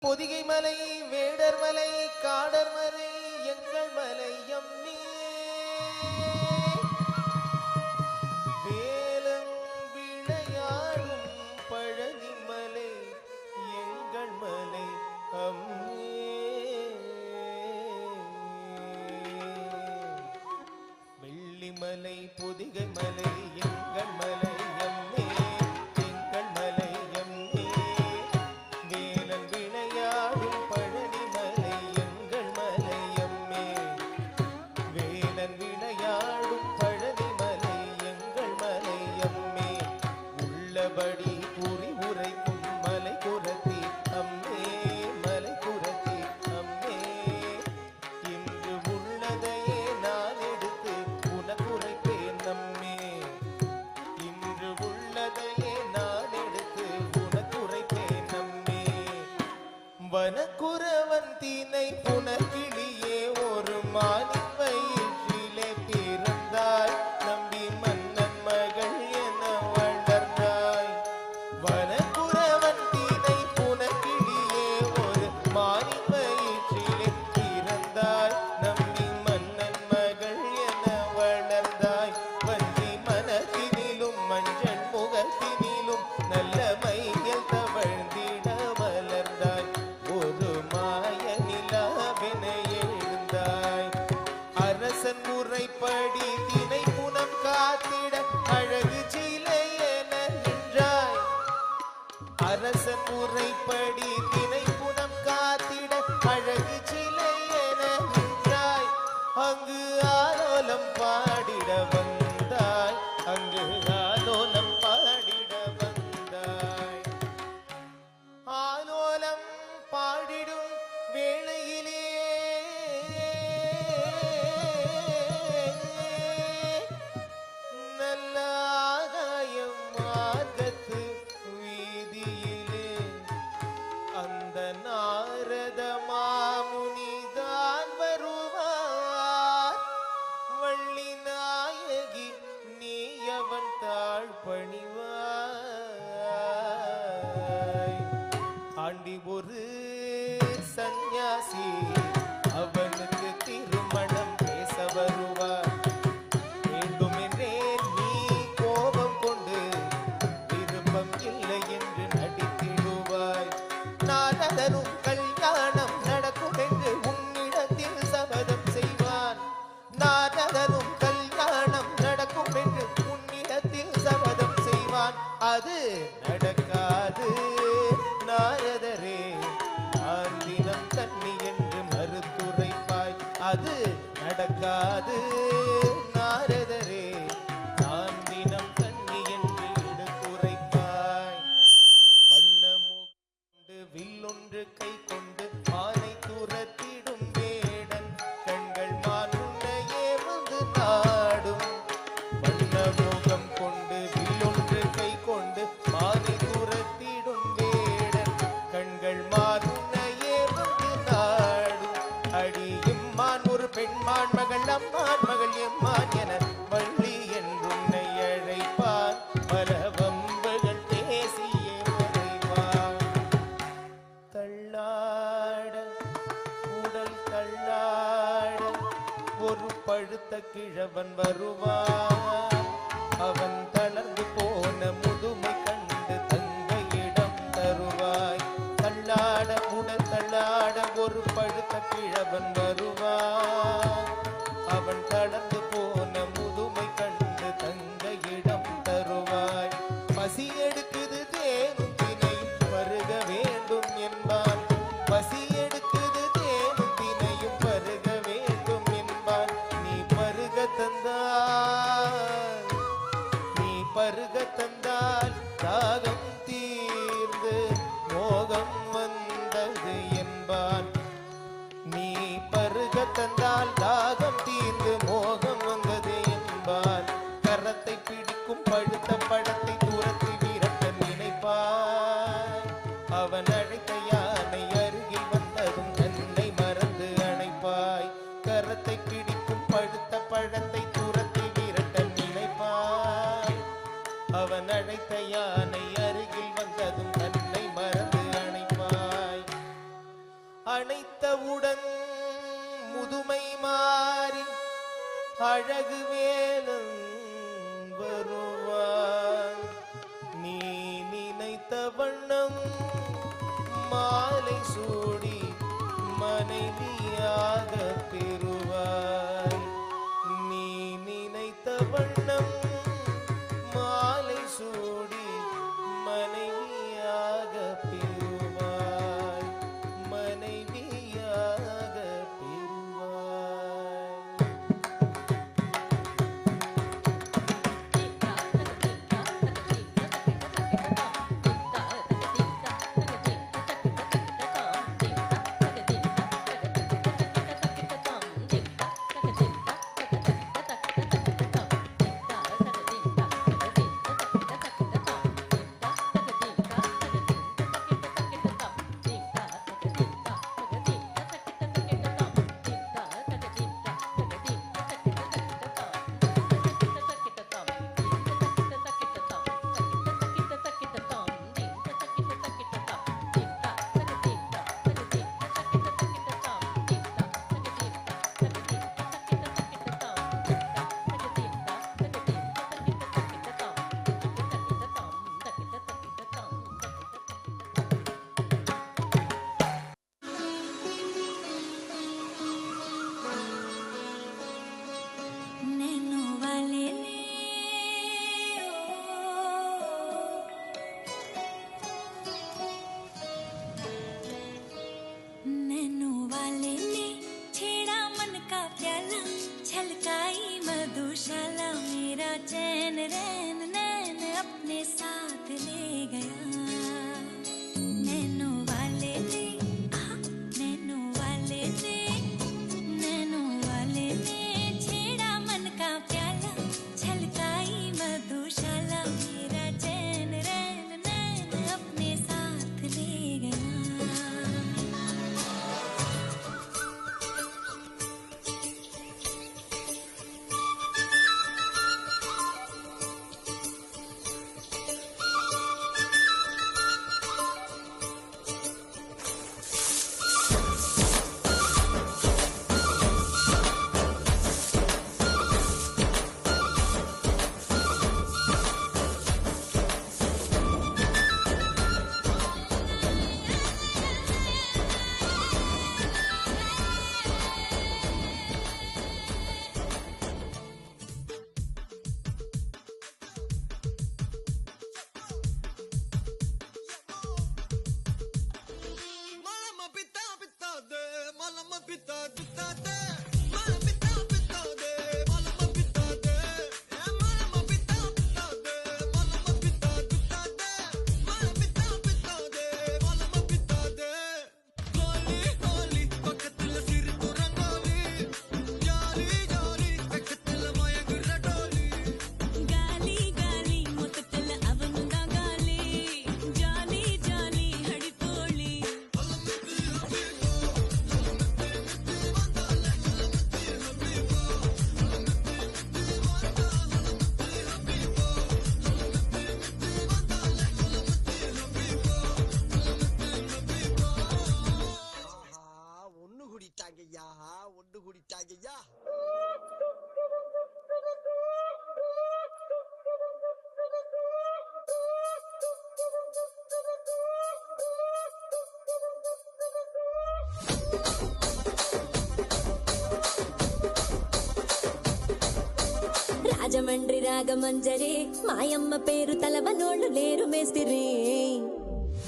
பொதிகை மலை வேடர் மலை காடர் மலை எங்கள் மலை அம்மே வேலன் விளையாடும் பழனி மலை எங்கள் மலை அம்மே வெள்ளிமலை பொதிகை மலை எங்கள் மலை அம்மே எங்கள் மலை அம்மே வேலன் விளையாடும் பழனி மலை எங்கள் மலை அம்மே வேலன் விளையாடும் பழனி மலை எங்கள் மலை அம்மே உள்ளபடி கூறி உரைக்கும் மலை குரத்தி அம்மே மலை குரத்தி அம்மே இன்று உள்ளதையே நான் எடுத்து உனக்குரைப்பேன் அம்மே இன்று உள்ளதையே நான் எடுத்து உனக்குரைப்பேன் அம்மே வனக்குறவன் தீனை புனர்கிளியே ஒரு மானின் வயிற்றிலே பிறந்தாய் நம்பி மன்னன் மகள் என வளர்ந்தாய் வனக்குறவன் தீனை புனர்கிளியே ஒரு மானின் வயிற்றிலே பிறந்தாய் நம்பி மன்னன் மகள் என வளர்ந்தாய் வஞ்சி மனத்தினிலும் மஞ்சள் முகத்தினிலும் நல்ல மையல் தவழ்ந்திட வளர்ந்தாய் ஒரு மாய நிலாவென எழுந்தாய் அரசன் முறைப்படி தினை புனம் காத்திட அழகு சிலை என நின்றாய் அரசன் முறைப்படி தினை புனம் காத்திட அழகு சிலை என நின்றாய் அங்கு ஆலோலம் பாடிட வந்தாய் அங்கு ஆலோலம் பாடிட வந்தாய் ஆலோலம் பாடிடும் வேளையிலே நல்ல ஆகாயம் மார்க்கத்து வீதியிலே அந்த நாரத மாமுனிதான் வருவார் வள்ளி நாயகி நீ அவன் தாழ் பணிவாய் ஆண்டி ஒரு சந்நியாசி அவனுக்கு திருமணம் பேச வருவார் வேண்டுமென்றே நீ கோபம் கொண்டு விருப்பம் இல்லை என்று நடித்திடுவாய் நாரதனும் கல்யாணம் நடக்கும் என்று உன்னிடத்தில் சபதம் செய்வான் நாரதனும் கல்யாணம் நடக்கும் என்று உன்னிடத்தில் சபதம் செய்வான் அது நடக்காது நாரதரே நான் தினம் கண்ணி என்று மறுத்துரைப்பாய் அது நடக்காது நாரதரே நான் தினம் கண்ணி என்று எடுத்துரைப்பாய் வண்ணமுண்டு வில்லொன்று கை கொண்டு மானை துரத்திடும் வேடன் கண்கள் மானுன்னையே வந்து நாடும் வண்ணமுகம் கொண்டு வில்லொன்று கை கொண்டு மானை துரத்திடும் வேடன் கண்கள் மானுன்னையே வந்து நாடும் அடியும் மான் ஒரு பெண்மான் மகள் அம்மான் மகள் எம்மான் என வள்ளி என்றுன்னை அழைப்பான் பல வம்புகள் பேசியே மறைவான் தள்ளாட உடல் தள்ளாட ஒரு பழுத்த கிழவன் வருவான் அவன் தளர்ந்து போன முதுமை கண்டு தங்கையிடம் தருவாய் தள்ளாட உடல் தள்ளாட ஒரு பழுத்த கிழவன் வருவான் அவன் தளர்ந்து போன முதுமை கண்டு தங்கையிடம் தருவாய் பசி எடுக்குது தேனும் தினை பருக வேண்டும் என்பான் பசி எடுக்குது தேனும் தினையும் பருக வேண்டும் என்பான் நீ பருக தந்தால் நீ பருக தந்தால் தாகம் தீர்ந்து மோகம் வந்தது என்பான் நீ பருக தந்தால் தாகம் தீர்ந்து மோகம் வந்தது என்பான் கரத்தை பிடிக்கும் பழுத்த பழத்தை தூரத்தில் விரட்ட நினைப்பான் அவன் அழைத்த யானை அருகில் வந்ததும் தன்னை மறந்து அணைப்பாய் கரத்தை பிடிக்கும் பழுத்த பழத்தை தூரத்தில் விரட்ட நினைப்பாய் அவன் அழைத்த யானை அருகில் வந்ததும் தன்னை மறந்து அணைப்பாய் அழகு வேலன் வருவான். நீ நினைத்த வண்ணம் மாலை சூடி மனைவியாக பெறுவாய். நீ நினைத்த வண்ணம் மாலை சூடி மனைவியாக பெறுவாய். மனைவியாக பெறுவாய். రాజమండ్రి రాగమంజరి మాయమ్మ పేరు తలవనోళ్ళు లేరు మేస్తిరి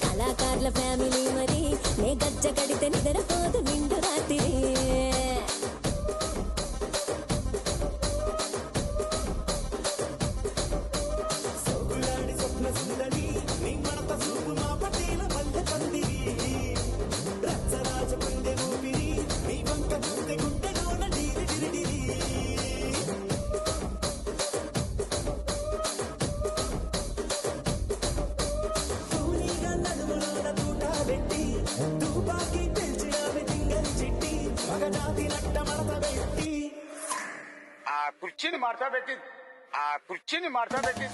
కళాకారుల ఫ్యామిలీ మరి నే గజ్జ కడితే నిద్రపోదు నిండు రాత్రి కుర్చీని మార్చా పెట్టి ఆ కుర్చీని మార్చా పెట్టి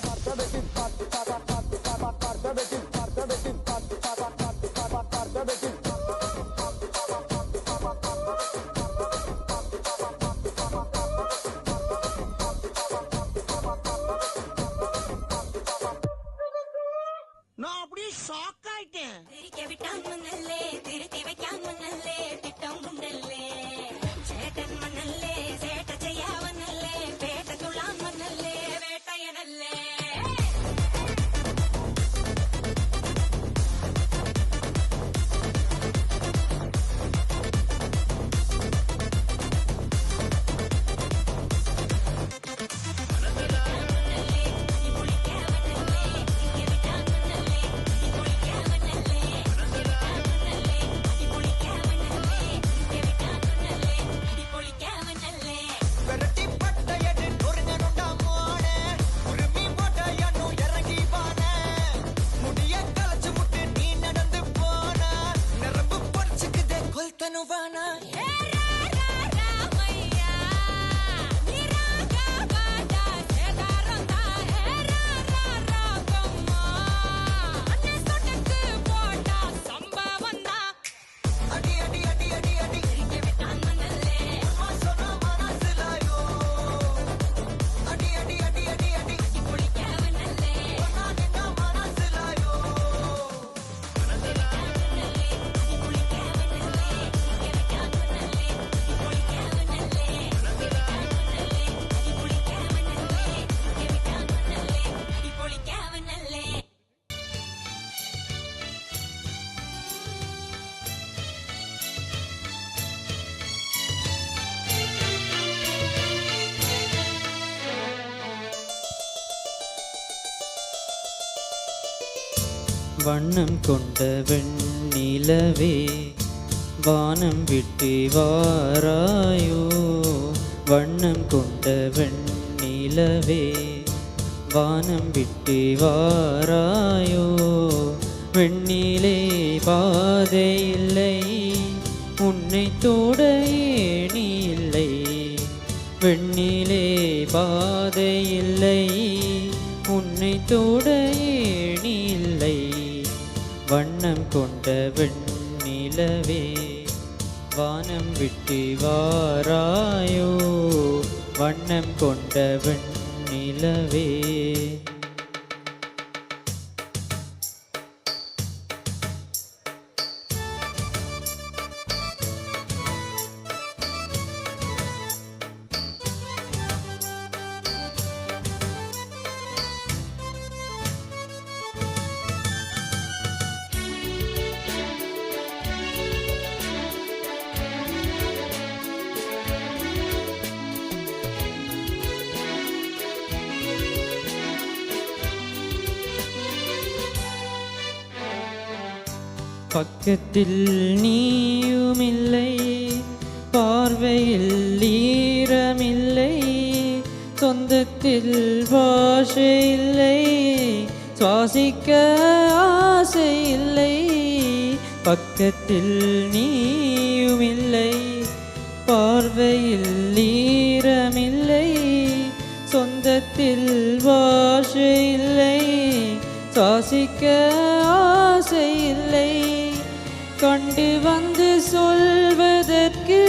வண்ணம் கொண்ட வெண்ணிலவே வானம் விட்டு வாராயோ, வண்ணம் கொண்ட வெண்ணிலவே வானம் விட்டு வாராயோ. வெண்ணிலே பாதை இல்லை, உன்னை தோட ஏணி இல்லை. வெண்ணிலே பாதை இல்லை, உன்னை தோட ஏணி இல்லை. வண்ணம் கொண்ட வெண்ணிலவே வானம் விட்டு வாராயோ, வண்ணம் கொண்ட வெண்ணிலவே. பக்கத்தில் நீயுமில்லை, பார்வையில் ஈரமில்லை. சொந்தத்தில் பாஷை இல்லை, சுவாசிக்க ஆசை இல்லை. பக்கத்தில் நீயுமில்லை, பார்வையில் ஈரமில்லை. சொந்தத்தில் பாஷை இல்லை, சுவாசிக்க ஆசை இல்லை. கண்டு வந்து சொல்வதற்கு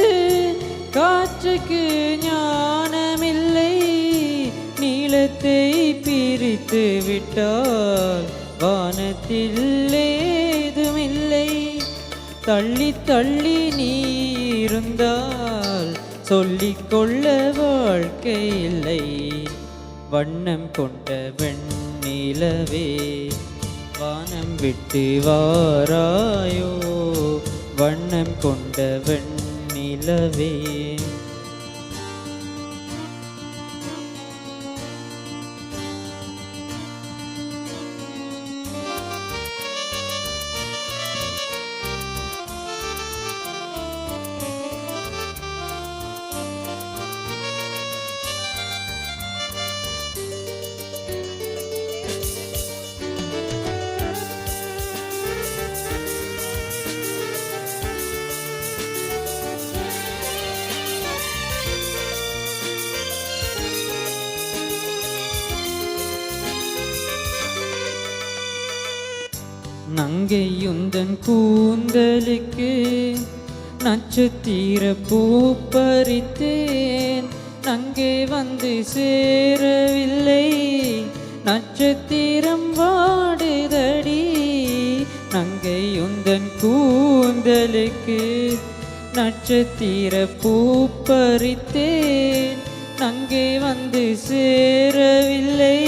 காற்றுக்கு ஞானமில்லை. நீளத்தை பிரித்து விட்டால் வானத்தில் ஏதுமில்லை. தள்ளி தள்ளி நீ இருந்தால் சொல்லிக்கொள்ள வாழ்க்கை இல்லை. வண்ணம் கொண்ட வெண்ணிலவே வானம் விட்டு வாராயோ, வண்ணம் கொண்ட வெண்ணிலவே. நங்கையுந்தன் கூந்தலுக்கு நட்சத்திர பூ பறித்தேன். நங்கை வந்து சேரவில்லை, நட்சத்திரம் வாடுதடி. நங்கையுந்தன் கூந்தலுக்கு நட்சத்திர பூ பறித்தேன். நங்கை வந்து சேரவில்லை,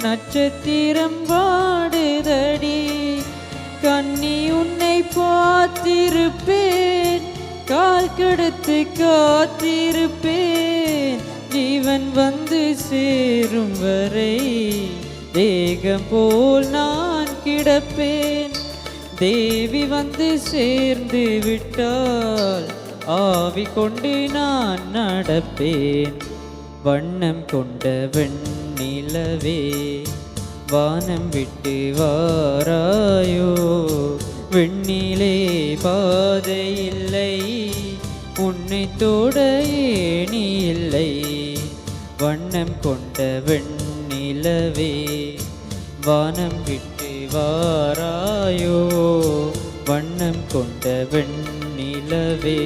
நட்சத்திரம் வாடுதடி. கண்ணி உன்னை பார்த்திருப்பேன், கால் கடத்து காத்திருப்பேன். ஜீவன் வந்து சேரும் வரை தேகம் போல் நான் கிடப்பேன். தேவி வந்து சேர்ந்து விட்டால் ஆவி கொண்டு நான் நடப்பேன். வண்ணம் கொண்ட வெண்ணிலவே வானம் விட்டு வாராயோ, வெண்ணிலே பாதை இல்லை, உன்னை தோட ஏணி இல்லை. வண்ணம் கொண்ட வெண்ணிலவே வானம் விட்டு வாராயோ, வண்ணம் கொண்ட வெண்ணிலவே.